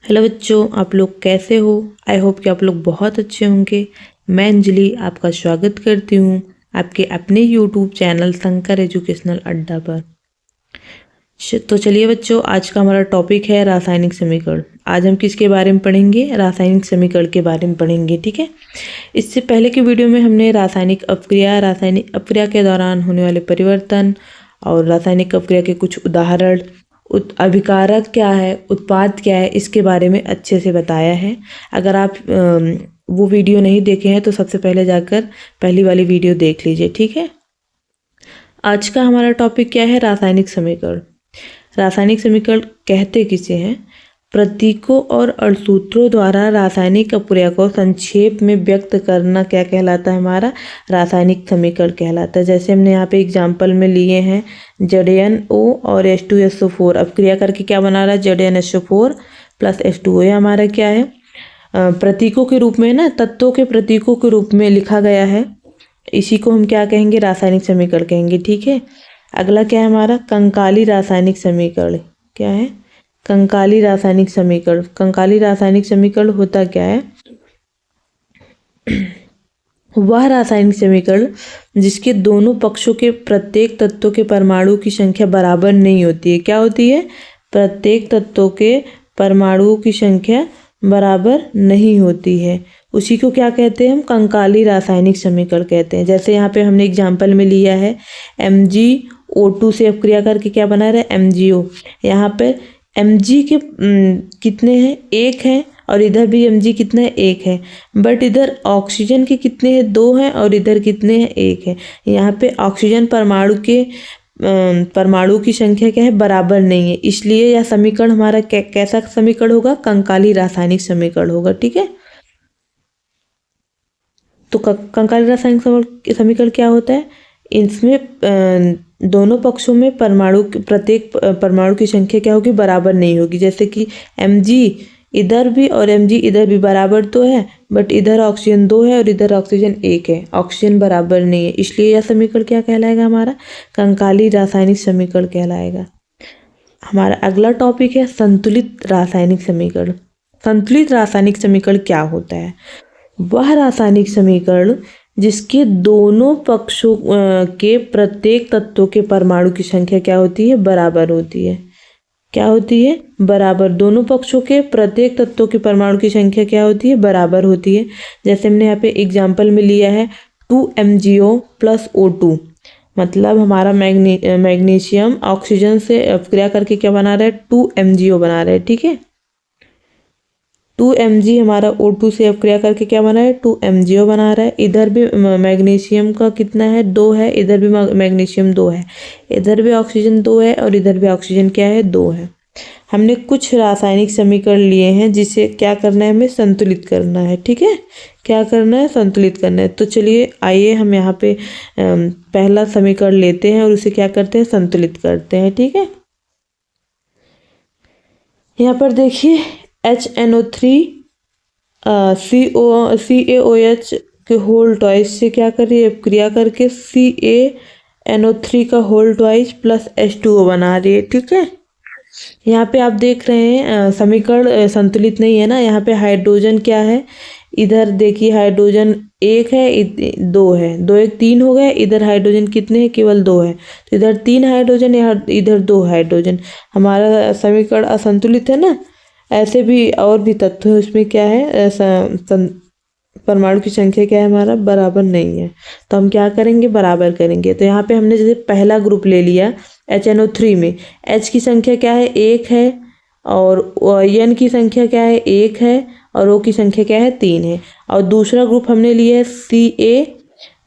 Hello बच्चों, आप लोग कैसे हो। आई होप कि आप लोग बहुत अच्छे होंगे। मैं अंजलि आपका स्वागत करती हूँ आपके अपने यूट्यूब चैनल शंकर एजुकेशनल अड्डा पर। तो चलिए बच्चों, आज का हमारा टॉपिक है रासायनिक समीकरण। आज हम किसके बारे में पढ़ेंगे? रासायनिक समीकरण के बारे में पढ़ेंगे। ठीक है। इससे पहले की वीडियो में हमने रासायनिक अपक्रिया के दौरान होने वाले परिवर्तन और रासायनिक अपक्रिया के कुछ उदाहरण, अभिकारक क्या है, उत्पाद क्या है, इसके बारे में अच्छे से बताया है। अगर आप वो वीडियो नहीं देखे हैं तो सबसे पहले जाकर पहली वाली वीडियो देख लीजिए। ठीक है। आज का हमारा टॉपिक क्या है? रासायनिक समीकरण। रासायनिक समीकरण कहते किसे हैं? प्रतीकों और अणुसूत्रों द्वारा रासायनिक अपक्रिया को संक्षेप में व्यक्त करना क्या कहलाता है? हमारा रासायनिक समीकरण कहलाता है। जैसे हमने यहाँ पे एग्जाम्पल में लिए हैं ZnO और H2SO4। अब क्रिया करके क्या बना रहा है? ZnSO4 plus H2O। ये हमारा क्या है? प्रतीकों के रूप में ना, तत्वों के प्रतीकों के रूप में लिखा गया है। इसी को हम क्या कहेंगे? रासायनिक समीकरण कहेंगे। ठीक है। अगला क्या है हमारा? कंकाली रासायनिक समीकरण। क्या है? कंकाली रासायनिक समीकरण। कंकाली रासायनिक समीकरण होता क्या है? वह रासायनिक समीकरण जिसके दोनों पक्षों के प्रत्येक तत्वों के परमाणु की संख्या बराबर नहीं होती है। क्या होती है? प्रत्येक तत्वों के परमाणुओं की संख्या बराबर नहीं होती है। उसी को क्या कहते हैं हम? कंकाली रासायनिक समीकरण कहते हैं। जैसे यहाँ पे हमने एग्जाम्पल में लिया है MgO2 से अपक्रिया करके क्या बना रहा है? MgO। यहाँ पे Mg के कितने हैं? 1 है, और इधर भी Mg कितना है? 1 है। बट इधर ऑक्सीजन के कितने हैं? 2 हैं, और इधर कितने हैं? 1 है। यहाँ पे ऑक्सीजन परमाणु की संख्या क्या है? बराबर नहीं है। इसलिए यह समीकरण हमारा कैसा समीकरण होगा? कंकाली रासायनिक समीकरण होगा। ठीक है। तो कंकाली रासायनिक समीकरण क्या होता है? इसमें दोनों पक्षों में प्रत्येक परमाणु की संख्या क्या होगी? बराबर नहीं होगी। जैसे कि Mg इधर भी और Mg इधर भी बराबर तो है, बट इधर ऑक्सीजन 2 है और इधर ऑक्सीजन 1 है। ऑक्सीजन बराबर नहीं है, इसलिए यह समीकरण क्या कहलाएगा? हमारा कंकाली रासायनिक समीकरण कहलाएगा। हमारा अगला टॉपिक है संतुलित रासायनिक समीकरण। संतुलित रासायनिक समीकरण क्या होता है? वह रासायनिक समीकरण जिसके दोनों पक्षों के प्रत्येक तत्वों के परमाणु की संख्या क्या होती है? बराबर होती है। क्या होती है? बराबर। दोनों पक्षों के प्रत्येक तत्वों के परमाणु की संख्या क्या होती है? बराबर होती है। जैसे हमने यहाँ पे एग्जाम्पल में लिया है 2MgO प्लस O2। मतलब हमारा मैग्नीशियम ऑक्सीजन से अपक्रिया करके क्या बना रहा है? 2MgO बना रहा है। ठीक है। 2Mg हमारा O2 से अपक्रिया करके क्या बना है? 2MgO बना रहा है। इधर भी मैग्नीशियम का कितना है? 2 है। इधर भी मैग्नीशियम 2 है। इधर भी ऑक्सीजन 2 है, और इधर भी ऑक्सीजन क्या है? 2 है। हमने कुछ रासायनिक समीकरण लिए हैं जिसे क्या करना है? हमें संतुलित करना है। ठीक है। क्या करना है? संतुलित करना है। तो चलिए आइए हम यहाँ पे पहला समीकरण लेते हैं और उसे क्या करते हैं? संतुलित करते हैं। ठीक है। यहाँ पर देखिए HNO3 CaOH के होल ट्वाइस से क्या कर रही है? क्रिया करके CaNO3 का होल ट्वाइस प्लस H2O बना रही है। ठीक है। यहाँ पे आप देख रहे हैं समीकरण संतुलित नहीं है ना। यहाँ पे हाइड्रोजन क्या है? इधर देखिए हाइड्रोजन 1 है, 2 है, 2 1 3 हो गए। इधर हाइड्रोजन कितने हैं? केवल 2 है। तो इधर 3 हाइड्रोजन, इधर 2 हाइड्रोजन। हमारा समीकरण असंतुलित है ना। ऐसे भी और भी तत्व है, उसमें क्या है? परमाणु की संख्या क्या है? हमारा बराबर नहीं है। तो हम क्या करेंगे? बराबर करेंगे। तो यहाँ पे हमने जैसे पहला ग्रुप ले लिया HNO3 में H की संख्या क्या है? 1 है, और N की संख्या क्या है? 1 है, और O की संख्या क्या है? 3 है। और दूसरा ग्रुप हमने लिया है Ca,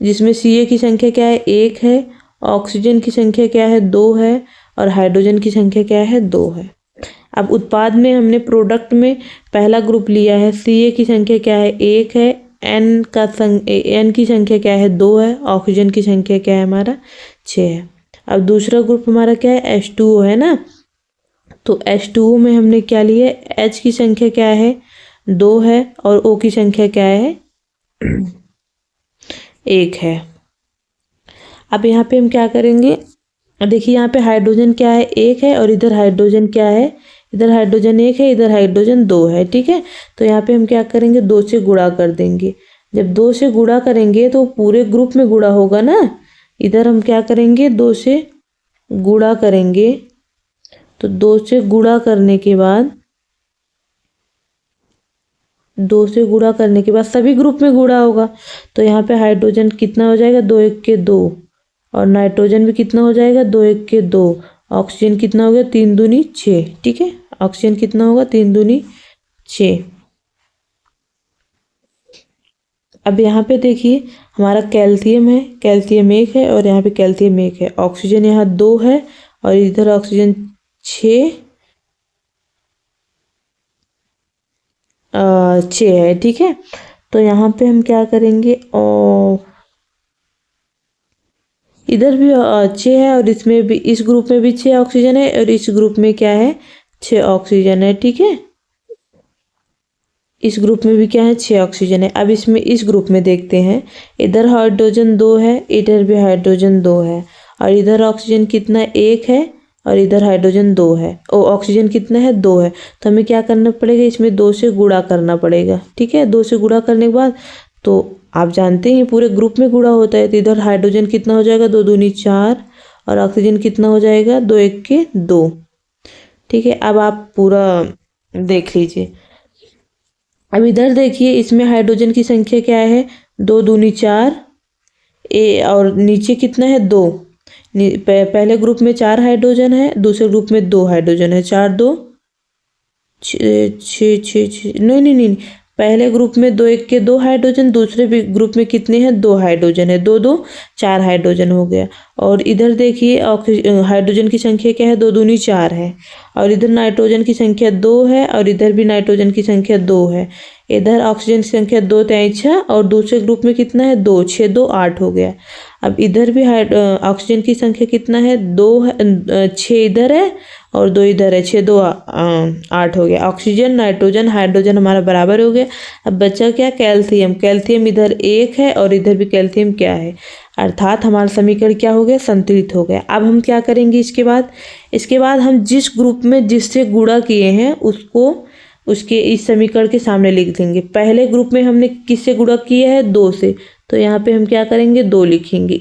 जिसमें Ca की संख्या क्या है? 1 है, ऑक्सीजन की संख्या क्या है? 2 है, और हाइड्रोजन की संख्या क्या है? 2 है। अब उत्पाद में हमने प्रोडक्ट में पहला ग्रुप लिया है। Ca की संख्या क्या है? 1 है, N की संख्या क्या है? 2 है, ऑक्सीजन की संख्या क्या है? हमारा 6 है। अब दूसरा ग्रुप हमारा क्या है? H2O है ना। तो H2O में हमने क्या लिया? H की संख्या क्या है? 2 है, और O की संख्या क्या है? 1 है। अब यहाँ पे हम क्या करेंगे? देखिए यहाँ पे हाइड्रोजन क्या है? 1 है, और इधर हाइड्रोजन क्या है? इधर हाइड्रोजन 1 है, इधर हाइड्रोजन 2 है, ठीक है। तो यहाँ पे हम क्या करेंगे, 2 से गुणा कर देंगे। जब 2 से गुणा करेंगे तो पूरे ग्रुप में गुणा होगा ना। इधर हम क्या करेंगे, 2 से गुणा करेंगे। तो 2 से गुणा करने के बाद 2 से गुणा करने के बाद सभी ग्रुप में गुणा होगा। तो यहाँ पे हाइड्रोजन कितना हो जाएगा, 2 1 के 2, और नाइट्रोजन भी कितना हो जाएगा, 2 1 के 2। ऑक्सीजन कितना हो गया, 3 दूनी 6, ठीक है। ऑक्सीजन कितना होगा, 3 दूनी 6। अब यहाँ पे देखिए हमारा कैल्शियम है, कैल्शियम 1 है और यहाँ पे कैल्शियम 1 है। ऑक्सीजन यहाँ 2 है और इधर ऑक्सीजन 6 है, ठीक है। तो यहाँ पे हम क्या करेंगे, और इधर भी 6 है और इसमें भी, इस ग्रुप में भी 6 ऑक्सीजन है और इस ग्रुप में क्या है, 6 ऑक्सीजन है, ठीक है। इस ग्रुप में भी क्या है, 6 ऑक्सीजन है। अब इसमें इस ग्रुप में देखते हैं, इधर हाइड्रोजन 2 है, इधर भी हाइड्रोजन 2 है, और इधर ऑक्सीजन कितना 1 है और इधर हाइड्रोजन 2 है, और ऑक्सीजन कितना है, 2 है। तो हमें क्या करना पड़ेगा, इसमें 2 से गुणा करना पड़ेगा, ठीक है। 2 से गुणा करने के बाद, तो आप जानते हैं पूरे ग्रुप में गुणा होता है। तो इधर हाइड्रोजन कितना हो जाएगा, 2 दूनी 4, और ऑक्सीजन कितना हो जाएगा, 2 1 के 2, ठीक है। अब आप पूरा देख लीजिए। अब इधर देखिए, इसमें हाइड्रोजन की संख्या क्या है, 2 दूनी 4, और नीचे कितना है, 2। पहले ग्रुप में 4 हाइड्रोजन है, दूसरे ग्रुप में 2 हाइड्रोजन है। 4 2 6 नहीं, पहले ग्रुप में 2 1 के 2 हाइड्रोजन, दूसरे भी ग्रुप में कितने हैं, 2 हाइड्रोजन है। 2 2 4 हाइड्रोजन हो गया। और इधर देखिए हाइड्रोजन की संख्या क्या है, 2 दूनी 4 है, और इधर नाइट्रोजन की संख्या 2 है और इधर भी नाइट्रोजन की संख्या 2 है। इधर ऑक्सीजन की संख्या 2 3 6, और दूसरे ग्रुप में कितना है, 2 6 2 8 हो गया। अब इधर भी ऑक्सीजन की संख्या कितना है, 2 6 इधर है और 2 इधर है, 6 2 8 हो गया। ऑक्सीजन नाइट्रोजन हाइड्रोजन हमारा बराबर हो गया। अब बचा क्या, कैल्शियम। कैल्शियम इधर 1 है और इधर भी कैल्शियम क्या है, अर्थात हमारा समीकरण क्या हो गया, संतुलित हो गया। अब हम क्या करेंगे, इसके बाद हम जिस ग्रुप में जिससे गुणा किए हैं उसको उसके इस समीकरण के सामने लिख देंगे। पहले ग्रुप में हमने किससे गुणा किया है, 2 से, तो यहाँ पे हम क्या करेंगे, 2 लिखेंगे,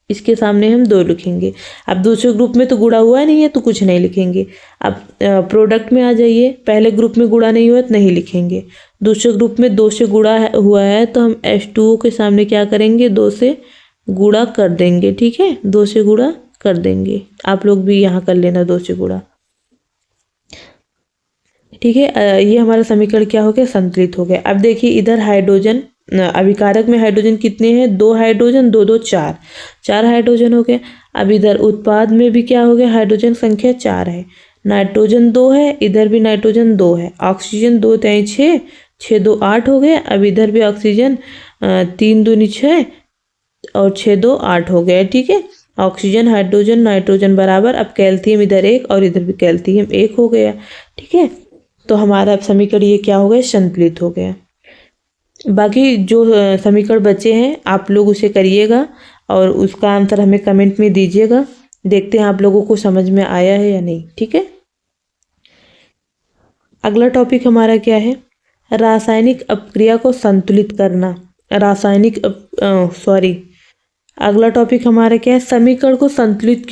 इसके सामने हम 2 लिखेंगे। अब दूसरे ग्रुप में तो गुणा हुआ नहीं है तो कुछ नहीं लिखेंगे। अब प्रोडक्ट में आ जाइए, पहले ग्रुप में गुणा नहीं हुआ तो नहीं लिखेंगे। दूसरे ग्रुप में 2 से गुणा हुआ है तो हम H2O के सामने क्या करेंगे, 2 से गुणा कर देंगे, ठीक है। 2 से गुणा कर देंगे, आप लोग भी यहाँ कर लेना 2 से गुणा, ठीक है। ये हमारा समीकरण क्या हो गया, संतुलित हो गया। अब देखिए इधर हाइड्रोजन, अभिकारक में हाइड्रोजन कितने हैं, 2 हाइड्रोजन, 2 2 4 हाइड्रोजन हो गए। अब इधर उत्पाद में भी क्या हो गया, हाइड्रोजन संख्या 4 है, नाइट्रोजन 2 है, इधर भी नाइट्रोजन 2 है, ऑक्सीजन 2 3 6 6 2 8 हो गया। अब इधर भी ऑक्सीजन 3 दूनी 6 और 6 2 8 हो गया, ठीक है। ऑक्सीजन हाइड्रोजन नाइट्रोजन बराबर। अब कैल्शियम इधर 1 और इधर भी कैल्शियम 1 हो गया, ठीक है। तो हमारा समीकरण ये क्या हो गया, संतुलित हो गया। बाकी जो समीकरण बचे हैं आप लोग उसे करिएगा और उसका आंसर हमें कमेंट में दीजिएगा। देखते हैं आप लोगों को समझ में आया है या नहीं, ठीक है। अगला टॉपिक हमारा क्या है, रासायनिक अपक्रिया को संतुलित करना। अगला टॉपिक हमारा क्या है, समीकरण को संतुलित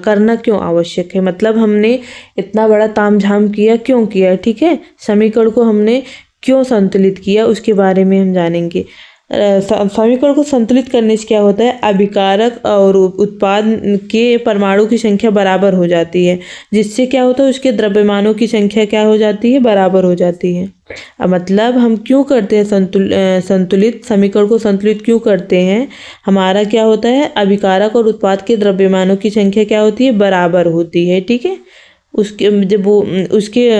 करना क्यों आवश्यक है। मतलब हमने इतना बड़ा तामझाम किया, क्यों किया, ठीक है। समीकरण को हमने क्यों संतुलित किया उसके बारे में हम जानेंगे। समीकरण को संतुलित करने से क्या होता है, अभिकारक और उत्पाद के परमाणु की संख्या बराबर हो जाती है, जिससे क्या होता है, उसके द्रव्यमानों की संख्या क्या हो जाती है, बराबर हो जाती है। मतलब हम क्यों करते हैं संतुलित समीकरण को संतुलित क्यों करते हैं, हमारा क्या होता है, अभिकारक और उत्पाद के द्रव्यमानों की संख्या क्या होती है, बराबर होती है, ठीक है। उसके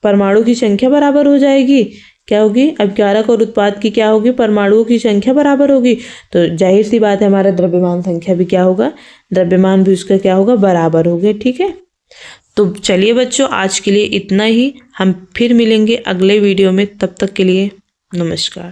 परमाणु की संख्या बराबर हो जाएगी, क्या होगी, अभिकारक और उत्पाद की क्या होगी, परमाणुओं की संख्या बराबर होगी। तो जाहिर सी बात है हमारा द्रव्यमान संख्या भी क्या होगा, द्रव्यमान भी उसका क्या होगा, बराबर होगा, ठीक है। तो चलिए बच्चों, आज के लिए इतना ही। हम फिर मिलेंगे अगले वीडियो में, तब तक के लिए नमस्कार।